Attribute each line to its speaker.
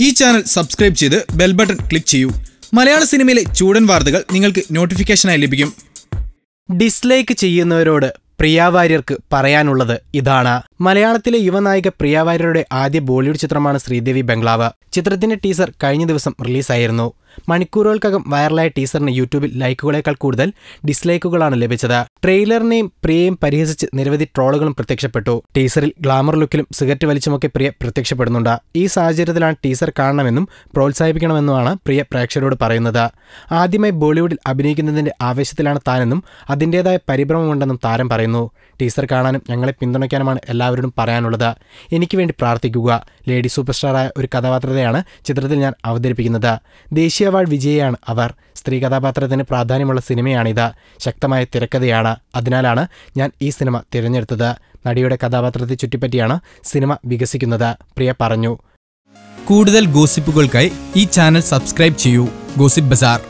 Speaker 1: ഈ channel subscribe ചെയ്ത് bell button click ചെയ്യൂ. മലയാള സിനിമയിലെ ചൂടൻ വാർത്തകൾ നിങ്ങൾക്ക് നോട്ടിഫിക്കേഷനായി ലഭിക്കും.
Speaker 2: ഡിസ്ലൈക്ക് ചെയ്യുന്നവരോട് പ്രിയ വാര്യർക്ക് പറയാനുള്ളത് ഇതാണ്. മലയാളത്തിലെ യുവനായിക പ്രിയ വാര്യരുടെ ആദ്യ ബോളിവുഡ് ചിത്രമാണ് ശ്രീദേവി ബംഗ്ലാവ്. ചിത്രത്തിന്റെ ടീസർ കഴിഞ്ഞ ദിവസം റിലീസായിരുന്നു. മണിക്കൂറുകൾക്കകം വൈറലായ ടീസറിന് യൂട്യൂബിൽ ലൈക്കുകളേക്കാൾ കൂടുതൽ ഡിസ്ലൈക്കുകളാണ് ലഭിച്ചത്. ട്രെയിലറിനെയും പ്രിയയും പരിഹസിച്ച് നിരവധി ട്രോളുകളും പ്രത്യക്ഷപ്പെട്ടു. ടീസറിൽ ഗ്ലാമർ ലുക്കിലും സിഗരറ്റ് വലിച്ചുമൊക്കെ പ്രിയ പ്രത്യക്ഷപ്പെടുന്നുണ്ട്. ഈ സാഹചര്യത്തിലാണ് ടീസർ കാണണമെന്നും പ്രോത്സാഹിപ്പിക്കണമെന്നുമാണ് പ്രിയ പ്രേക്ഷകരോട് പറയുന്നത്. ആദ്യമായി ബോളിവുഡിൽ അഭിനയിക്കുന്നതിന്റെ ആവേശത്തിലാണ് താനെന്നും അതിൻ്റെതായ പരിഭ്രമമുണ്ടെന്നും താരം പറയുന്നു. ടീസർ കാണാനും ഞങ്ങളെ പിന്തുണയ്ക്കാനുമാണ് എല്ലാവരോടും പറയാനുള്ളത്. എനിക്ക് വേണ്ടി പ്രാർത്ഥിക്കുക. ലേഡി സൂപ്പർ സ്റ്റാറായ ഒരു കഥാപാത്രത്തെയാണ് ചിത്രത്തിൽ ഞാൻ അവതരിപ്പിക്കുന്നത്. ദേശീയ അവാർഡ് വിജയിയാണ് അവർ. സ്ത്രീ കഥാപാത്രത്തിന് പ്രാധാന്യമുള്ള സിനിമയാണിത്. ശക്തമായ തിരക്കഥയാണ്. അതിനാലാണ് ഞാൻ ഈ സിനിമ തിരഞ്ഞെടുത്തത്. നടിയുടെ കഥാപാത്രത്തെ ചുറ്റിപ്പറ്റിയാണ് സിനിമ വികസിക്കുന്നത്, പ്രിയ പറഞ്ഞു.
Speaker 1: കൂടുതൽ ഗോസിപ്പുകൾക്കായി ഈ ചാനൽ സബ്സ്ക്രൈബ് ചെയ്യൂ. ഗോസിപ്പ് ബസാർ.